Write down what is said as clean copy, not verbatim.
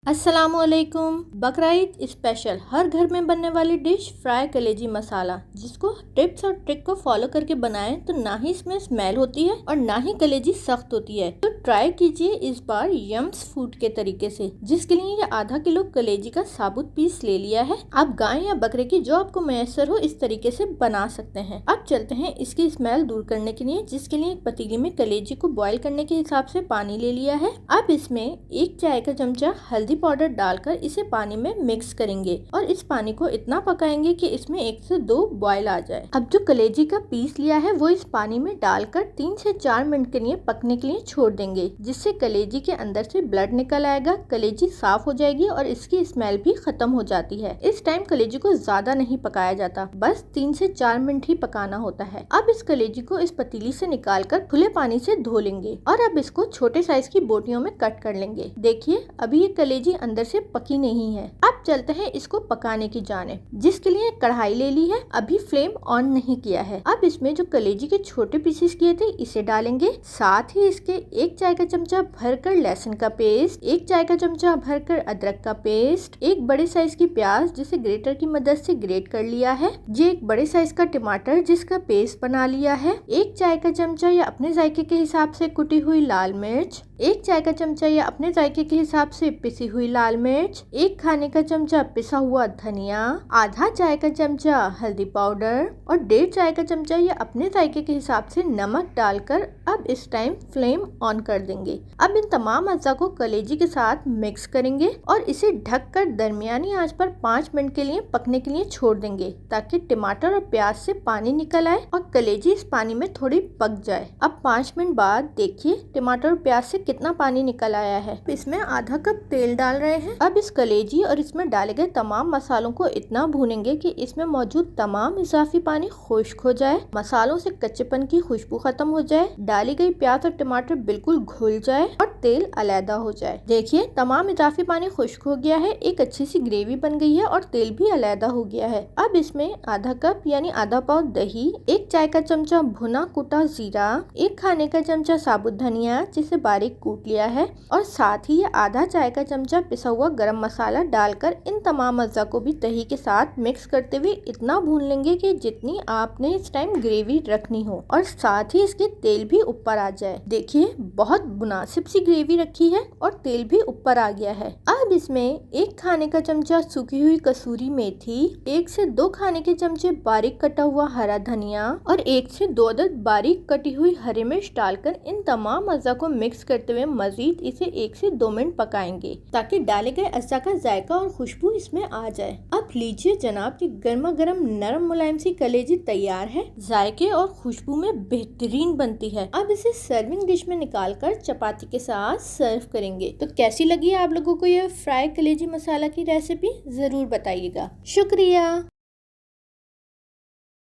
अस्सलामुअलैकुम। बकरा ईद स्पेशल हर घर में बनने वाली डिश फ्राई कलेजी मसाला, जिसको टिप्स और ट्रिक को फॉलो करके बनाएं तो ना ही इसमें स्मेल होती है और ना ही कलेजी सख्त होती है। तो ट्राई कीजिए इस बार यम्स फूड के तरीके से, जिसके लिए ये आधा किलो कलेजी का साबुत पीस ले लिया है। आप गाय या बकरे की जो आपको मैसर हो इस तरीके से बना सकते हैं। अब चलते हैं इसकी स्मेल दूर करने के लिए, जिसके लिए एक पतीली में कलेजी को बॉईल करने के हिसाब से पानी ले लिया है। अब इसमें 1 चाय का चमचा हल्दी पाउडर डालकर इसे पानी में मिक्स करेंगे और इस पानी को इतना पकाएंगे कि इसमें 1 से 2 बॉयल आ जाए। अब जो कलेजी का पीस लिया है वो इस पानी में डालकर 3 से 4 मिनट के लिए पकने के लिए छोड़ देंगे, जिससे कलेजी के अंदर से ब्लड निकल आएगा, कलेजी साफ हो जाएगी और इसकी स्मेल भी खत्म हो जाती है। इस टाइम कलेजी को ज्यादा नहीं पकाया जाता, बस 3 से 4 मिनट ही पकाना होता है। अब इस कलेजी को इस पतीली से निकालकर खुले पानी से धो लेंगे और अब इसको छोटे साइज की बोटियों में कट कर लेंगे। देखिए अभी ये कलेजी अंदर से पकी नहीं है। अब चलते हैं इसको पकाने की जाने, जिसके लिए कढ़ाई ले ली है। अभी फ्लेम ऑन नहीं किया है। अब इसमें जो कलेजी के छोटे पीसेस किए थे इसे डालेंगे। साथ ही इसके 1 चाय का चमचा भरकर लहसुन का पेस्ट, 1 चाय का चमचा भरकर अदरक का पेस्ट, 1 बड़े साइज की प्याज जिसे ग्रेटर की मदद से ग्रेट कर लिया है, ये 1 बड़े साइज का टमाटर जिसका पेस्ट बना लिया है, 1 चाय का चमचा या अपने जायके के हिसाब से कुटी हुई लाल मिर्च, 1 चाय का चमचा या अपने जायके के हिसाब से पिसी हुई लाल मिर्च, 1 खाने का चमचा पिसा हुआ धनिया, आधा चाय का चमचा हल्दी पाउडर और 1.5 चाय का चमचा या अपने जायके के हिसाब से नमक डालकर अब इस टाइम फ्लेम ऑन कर देंगे। अब इन तमाम अज्जा को कलेजी के साथ मिक्स करेंगे और इसे ढककर दरमियानी आंच पर 5 मिनट के लिए पकने के लिए छोड़ देंगे, ताकि टमाटर और प्याज से पानी निकल आए और कलेजी इस पानी में थोड़ी पक जाए। अब 5 मिनट बाद देखिए टमाटर और प्याज से कितना पानी निकल आया है। इसमें आधा कप तेल डाल रहे हैं। अब इस कलेजी और इसमें डाले गए तमाम मसालों को इतना भूनेंगे कि इसमें मौजूद तमाम इजाफी पानी खुश्क हो जाए, मसालों से कच्चेपन की खुशबू खत्म हो जाए, डाली गई प्याज और टमाटर बिल्कुल घुल जाए और तेल अलहदा हो जाए। देखिए तमाम इजाफी पानी खुश्क हो गया है, एक अच्छी सी ग्रेवी बन गई है और तेल भी अलहदा हो गया है। अब इसमें आधा कप यानी आधा पाव दही, 1 चाय का चमचा भुना कुटा जीरा, 1 खाने का चमचा साबुत धनिया जिसे बारीक कूट लिया है और साथ ही आधा चाय का चमचा पिसा हुआ गरम मसाला डालकर इन तमाम अज्जा को भी दही के साथ मिक्स करते हुए इतना भून लेंगे कि जितनी आपने इस टाइम ग्रेवी रखनी हो और साथ ही इसके तेल भी ऊपर आ जाए। देखिए बहुत मुनासिब सी ग्रेवी रखी है और तेल भी ऊपर आ गया है। अब इसमें 1 खाने का चमचा सूखी हुई कसूरी मेथी, 1 से 2 खाने के चमचे बारीक कटा हुआ हरा धनिया और 1 से 2 अदद बारीक कटी हुई हरी मिर्च डालकर इन तमाम अज्जा को मिक्स करते हुए मजीद इसे 1 से 2 मिनट पकाएंगे, ताकि डाले गए अज्जा का जायका और खुशबू इसमें आ जाए। अब लीजिए जनाब की गर्मा गर्म नरम मुलायम सी कलेजी तैयार है, जायके और खुशबू में बेहतरीन बनती है। अब इसे सर्विंग डिश में निकालकर चपाती के साथ सर्व करेंगे। तो कैसी लगी आप लोगों को ये फ्राई कलेजी मसाला की रेसिपी, जरूर बताइएगा। शुक्रिया।